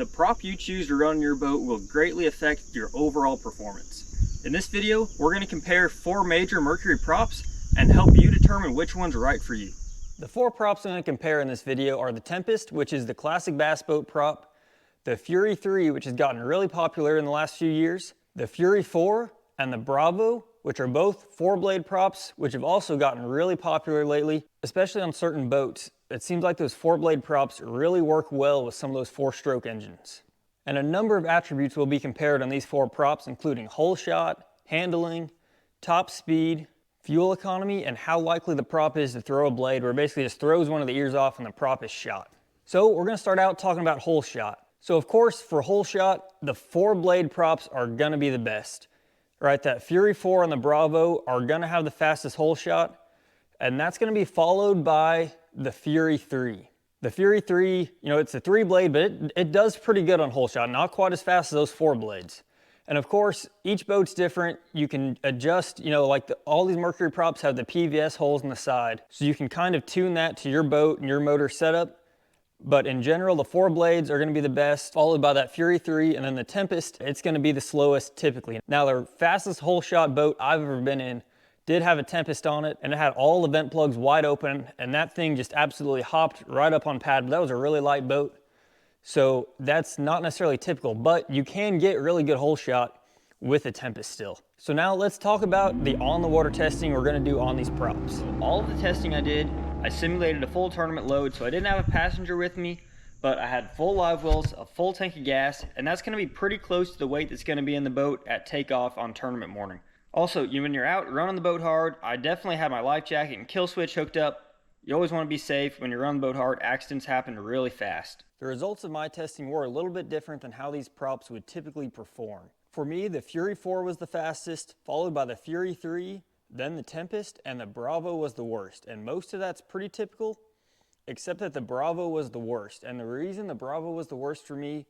the prop you choose to run your boat will greatly affect your overall performance. In this video, we're going to compare 4 major Mercury props and help you determine which one's right for you. The 4 props I'm going to compare in this video are the Tempest, which is the classic bass boat prop, the Fury 3, which has gotten really popular in the last few years, the Fury 4, and the Bravo, which are both 4-blade props, which have also gotten really popular lately, especially on certain boats. It seems like those 4-blade props really work well with some of those 4-stroke engines. And a number of attributes will be compared on these 4 props, including hull shot, handling, top speed, fuel economy, and how likely the prop is to throw a blade where it basically just throws one of the ears off and the prop is shot. So we're going to start out talking about hull shot. So of course, for hull shot, the 4-blade props are going to be the best. Right, that Fury 4 and the Bravo are going to have the fastest hull shot, and that's going to be followed by the Fury 3. The Fury 3, it's a 3-blade, but it does pretty good on hull shot, not quite as fast as those 4 blades. And of course, each boat's different. You can adjust, all these Mercury props have the PVS holes on the side, so you can kind of tune that to your boat and your motor setup. But in general, the 4 blades are going to be the best, followed by that Fury 3, and then the Tempest, it's going to be the slowest typically. Now, the fastest hull shot boat I've ever been in did have a Tempest on it, and it had all the vent plugs wide open, and that thing just absolutely hopped right up on pad. But that was a really light boat, so that's not necessarily typical, but you can get really good hull shot with a Tempest still. So now let's talk about the on-the-water testing we're going to do on these props. So all of the testing I did, I simulated a full tournament load, so I didn't have a passenger with me, but I had full live wells, a full tank of gas, and that's going to be pretty close to the weight that's going to be in the boat at takeoff on tournament morning. Also, when you're out running the boat hard, I definitely had my life jacket and kill switch hooked up. You always want to be safe. When you're running the boat hard, accidents happen really fast. The results of my testing were a little bit different than how these props would typically perform. For me, the Fury 4 was the fastest, followed by the Fury 3, then the Tempest, and the Bravo was the worst. And most of that's pretty typical, except that the Bravo was the worst. And the reason the Bravo was the worst for me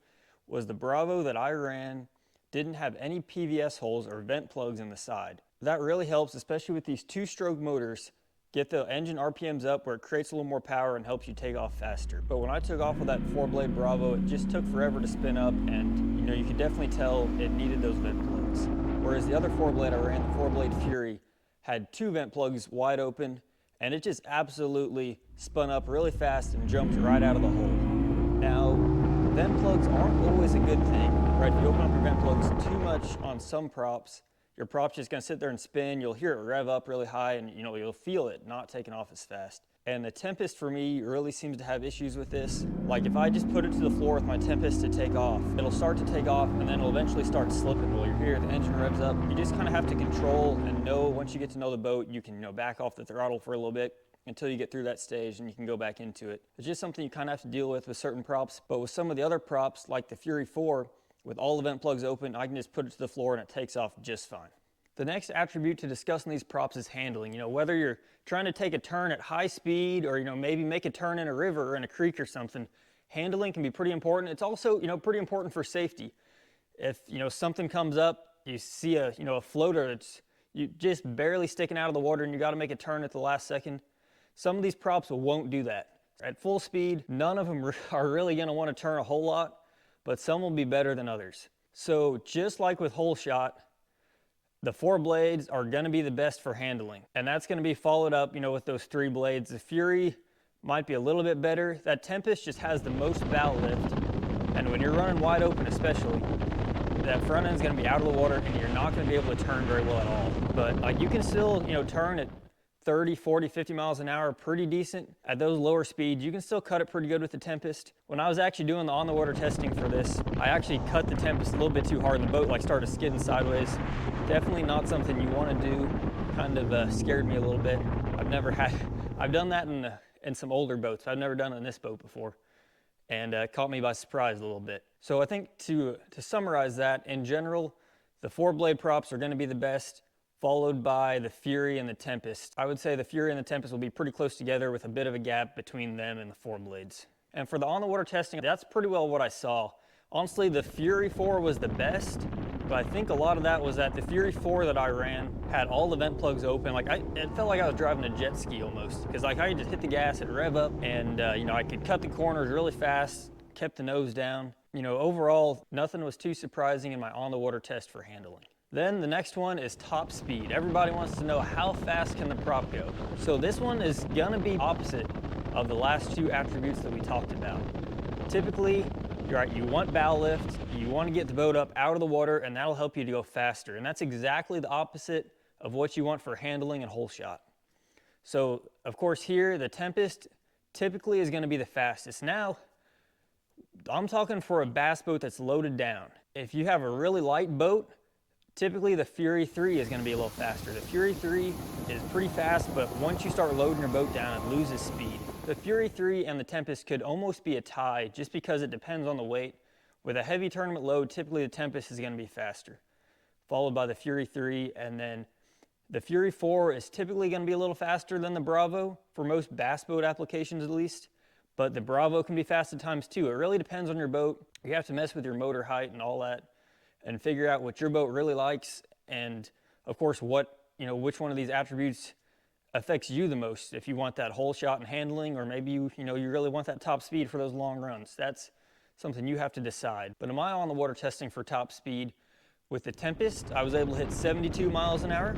was the Bravo that I ran didn't have any PVS holes or vent plugs in the side. That really helps, especially with these 2-stroke motors, get the engine RPMs up where it creates a little more power and helps you take off faster. But when I took off with that 4-blade Bravo, it just took forever to spin up, and you could definitely tell it needed those vent plugs. Whereas the other 4-blade I ran, the 4-blade Fury, had 2 vent plugs wide open, and it just absolutely spun up really fast and jumped right out of the hole. Now, vent plugs aren't always a good thing, right? If you open up your vent plugs too much on some props, your prop's just gonna sit there and spin, you'll hear it rev up really high, and you'll feel it not taking off as fast. And the Tempest for me really seems to have issues with this. Like if I just put it to the floor with my Tempest to take off, it'll start to take off and then it'll eventually start slipping. While you're here, the engine revs up. You just kind of have to control and know, once you get to know the boat, you can back off the throttle for a little bit until you get through that stage and you can go back into it. It's just something you kind of have to deal with certain props, but with some of the other props like the Fury 4, with all the vent plugs open, I can just put it to the floor and it takes off just fine. The next attribute to discuss in these props is handling. Whether you're trying to take a turn at high speed or, maybe make a turn in a river or in a creek or something, handling can be pretty important. It's also, pretty important for safety. If, something comes up, you see a floater that's just barely sticking out of the water and you got to make a turn at the last second, some of these props won't do that. At full speed, none of them are really going to want to turn a whole lot, but some will be better than others. So just like with hull shot, the 4 blades are going to be the best for handling, and that's going to be followed up, with those 3 blades. The Fury might be a little bit better. That Tempest just has the most bow lift, and when you're running wide open especially, that front end's going to be out of the water, and you're not going to be able to turn very well at all. But you can still, turn at 30, 40, 50 miles an hour pretty decent. At those lower speeds, you can still cut it pretty good with the Tempest. When I was actually doing the on-the-water testing for this, I actually cut the Tempest a little bit too hard and the boat started skidding sideways. Definitely not something you want to do. Kind of scared me a little bit. I've done that in some older boats. I've never done it in this boat before, and caught me by surprise a little bit. So I think to summarize that, in general, the 4-blade props are going to be the best, followed by the Fury and the Tempest. I would say the Fury and the Tempest will be pretty close together with a bit of a gap between them and the 4 blades. And for the on-the-water testing, that's pretty well what I saw. Honestly, the Fury 4 was the best, but I think a lot of that was that the Fury 4 that I ran had all the vent plugs open. It felt like I was driving a jet ski almost, because I could just hit the gas, it'd rev up, and I could cut the corners really fast, kept the nose down. overall, nothing was too surprising in my on-the-water test for handling. Then the next one is top speed. Everybody wants to know, how fast can the prop go? So this one is gonna be opposite of the last two attributes that we talked about. Typically, you want bow lift, you want to get the boat up out of the water, and that'll help you to go faster. And that's exactly the opposite of what you want for handling and hole shot. So, of course, here, the Tempest typically is going to be the fastest. Now, I'm talking for a bass boat that's loaded down. If you have a really light boat, typically the Fury 3 is going to be a little faster. The Fury 3 is pretty fast, but once you start loading your boat down, it loses speed. The Fury 3 and the Tempest could almost be a tie just because it depends on the weight. With a heavy tournament load, typically the Tempest is going to be faster, followed by the Fury 3, and then the Fury 4 is typically going to be a little faster than the Bravo, for most bass boat applications at least, but the Bravo can be fast at times too. It really depends on your boat. You have to mess with your motor height and all that, and figure out what your boat really likes, and of course which one of these attributes affects you the most. If you want that hole shot and handling, or maybe you really want that top speed for those long runs. That's something you have to decide. But in my on the water testing for top speed, with the Tempest, I was able to hit 72 miles an hour.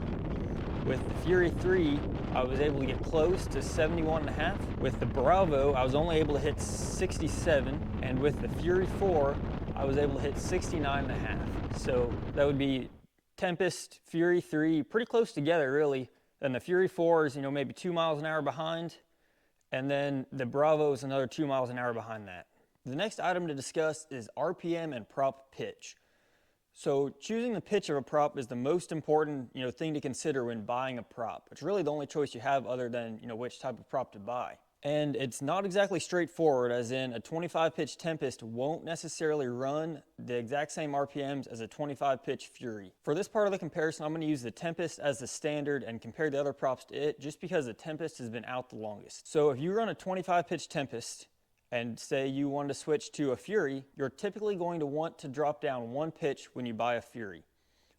With the Fury 3, I was able to get close to 71.5. With the Bravo, I was only able to hit 67, and with the Fury 4, I was able to hit 69.5. So that would be Tempest, Fury 3, pretty close together really. Then the Fury 4 is, maybe 2 miles an hour behind, and then the Bravo is another 2 miles an hour behind that. The next item to discuss is RPM and prop pitch. So choosing the pitch of a prop is the most important, thing to consider when buying a prop. It's really the only choice you have other than, which type of prop to buy. And it's not exactly straightforward, as in a 25 pitch Tempest won't necessarily run the exact same RPMs as a 25 pitch Fury. For this part of the comparison, I'm going to use the Tempest as the standard and compare the other props to it, just because the Tempest has been out the longest. So if you run a 25 pitch Tempest, and say you wanted to switch to a Fury, you're typically going to want to drop down one pitch when you buy a Fury.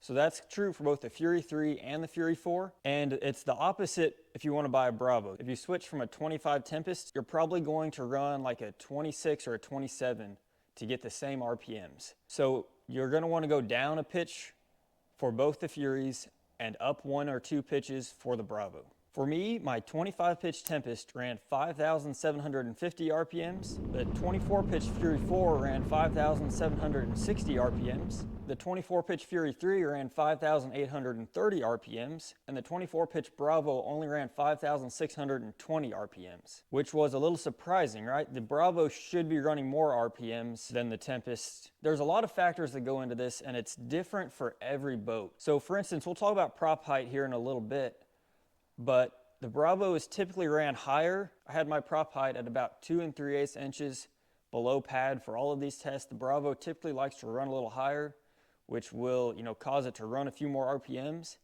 So that's true for both the Fury 3 and the Fury 4, and it's the opposite if you want to buy a Bravo. If you switch from a 25 Tempest, you're probably going to run like a 26 or a 27 to get the same RPMs. So you're going to want to go down a pitch for both the Furies and up 1 or 2 pitches for the Bravo. For me, my 25 pitch Tempest ran 5,750 RPMs. The 24 pitch Fury 4 ran 5,760 RPMs. The 24 pitch Fury 3 ran 5,830 RPMs. And the 24 pitch Bravo only ran 5,620 RPMs, which was a little surprising, right? The Bravo should be running more RPMs than the Tempest. There's a lot of factors that go into this, and it's different for every boat. So for instance, we'll talk about prop height here in a little bit. But the Bravo is typically ran higher. I had my prop height at about 2 3/8 inches below pad for all of these tests. The Bravo typically likes to run a little higher, which will, cause it to run a few more RPMs.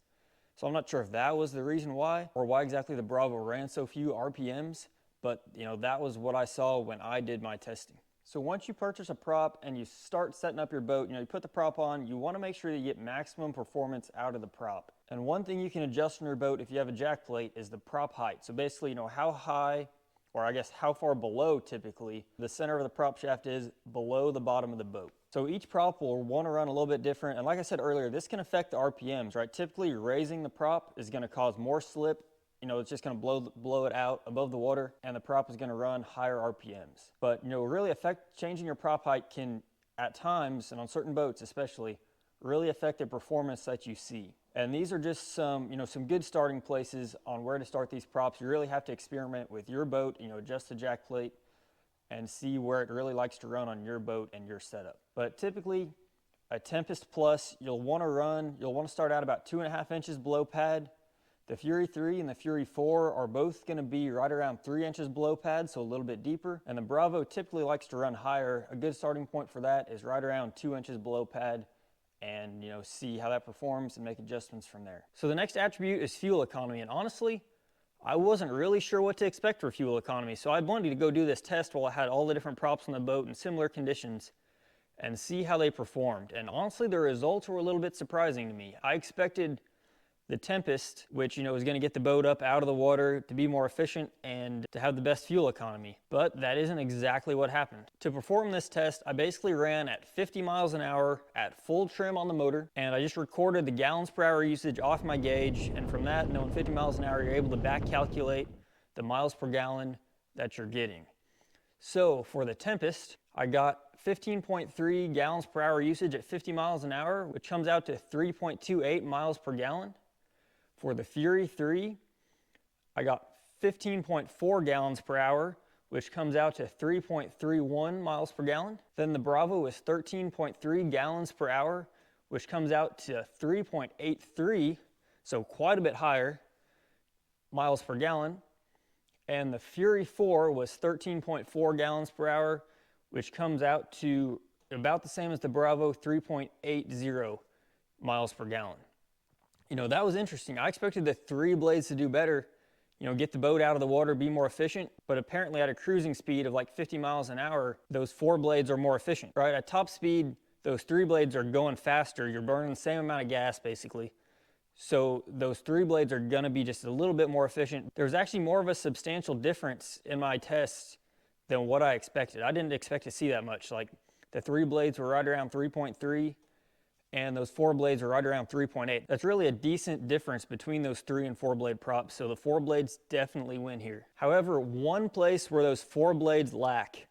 So I'm not sure if that was the reason why, or why exactly the Bravo ran so few RPMs, but that was what I saw when I did my testing. So once you purchase a prop and you start setting up your boat, you put the prop on, you want to make sure that you get maximum performance out of the prop. And one thing you can adjust on your boat if you have a jack plate is the prop height. So basically, how high, or I guess how far below typically, the center of the prop shaft is below the bottom of the boat. So each prop will want to run a little bit different. And like I said earlier, this can affect the RPMs, right? Typically raising the prop is going to cause more slip. It's just going to blow it out above the water, and the prop is going to run higher RPMs. But, really changing your prop height can, at times, and on certain boats especially, really affect the performance that you see. And these are just some good starting places on where to start these props. You really have to experiment with your boat, adjust the jack plate, and see where it really likes to run on your boat and your setup. But typically, a Tempest Plus, you'll want to start out about 2.5 inches below pad. The Fury 3 and the Fury 4 are both going to be right around 3 inches below pad, so a little bit deeper. And the Bravo typically likes to run higher. A good starting point for that is right around 2 inches below pad, and see how that performs and make adjustments from there. So the next attribute is fuel economy, and honestly, I wasn't really sure what to expect for fuel economy, so I wanted to go do this test while I had all the different props on the boat in similar conditions and see how they performed. And honestly, the results were a little bit surprising to me. I expected the Tempest, which, is going to get the boat up out of the water to be more efficient and to have the best fuel economy. But that isn't exactly what happened. To perform this test, I basically ran at 50 miles an hour at full trim on the motor, and I just recorded the gallons per hour usage off my gauge, and from that, knowing 50 miles an hour, you're able to back calculate the miles per gallon that you're getting. So for the Tempest, I got 15.3 gallons per hour usage at 50 miles an hour, which comes out to 3.28 miles per gallon. For the Fury 3, I got 15.4 gallons per hour, which comes out to 3.31 miles per gallon. Then the Bravo is 13.3 gallons per hour, which comes out to 3.83, so quite a bit higher, miles per gallon. And the Fury 4 was 13.4 gallons per hour, which comes out to about the same as the Bravo, 3.80 miles per gallon. That was interesting. I expected the 3 blades to do better, get the boat out of the water, be more efficient, but apparently at a cruising speed of like 50 miles an hour, those 4 blades are more efficient, right? At top speed, those 3 blades are going faster. You're burning the same amount of gas, basically. So those 3 blades are going to be just a little bit more efficient. There's actually more of a substantial difference in my tests than what I expected. I didn't expect to see that much. Like the 3 blades were right around 3.3 and those 4 blades were right around 3.8. That's really a decent difference between those 3 and 4 blade props. So the 4 blades definitely win here. However, one place where those 4 blades lack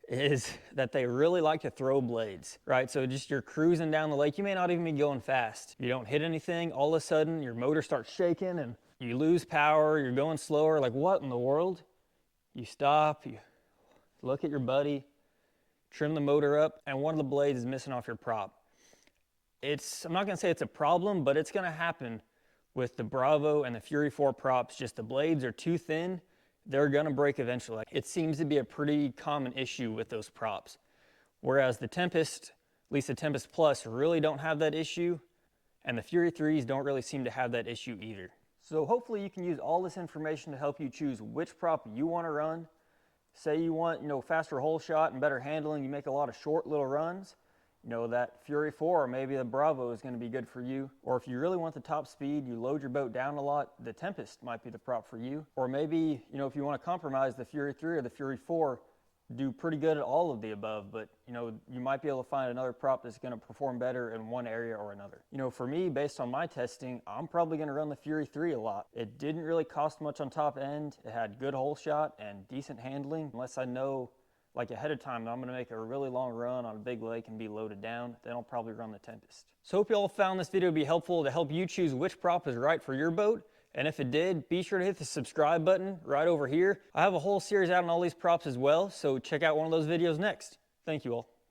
is that they really like to throw blades, right? So just you're cruising down the lake, you may not even be going fast. You don't hit anything, all of a sudden your motor starts shaking and you lose power, you're going slower, like what in the world? You stop, you look at your buddy, trim the motor up, and one of the blades is missing off your prop. I'm not gonna say it's a problem, but it's gonna happen with the Bravo and the Fury 4 props. Just the blades are too thin, they're gonna break eventually. It seems to be a pretty common issue with those props. Whereas the Tempest, at least the Tempest Plus, really don't have that issue, and the Fury 3s don't really seem to have that issue either. So hopefully you can use all this information to help you choose which prop you wanna run. Say you want, faster hole shot and better handling, you make a lot of short little runs, that Fury 4 or maybe the Bravo is going to be good for you. Or if you really want the top speed, you load your boat down a lot, the Tempest might be the prop for you. Or maybe, if you want to compromise, the Fury 3 or the Fury 4 do pretty good at all of the above, but you might be able to find another prop that's going to perform better in one area or another. For me, based on my testing, I'm probably going to run the Fury 3 a lot. It didn't really cost much on top end. It had good hole shot and decent handling. Unless I know like ahead of time that I'm going to make a really long run on a big lake and be loaded down, then I'll probably run the Tempest. So hope you all found this video to be helpful to help you choose which prop is right for your boat. And if it did, be sure to hit the subscribe button right over here. I have a whole series out on all these props as well, so check out one of those videos next. Thank you all.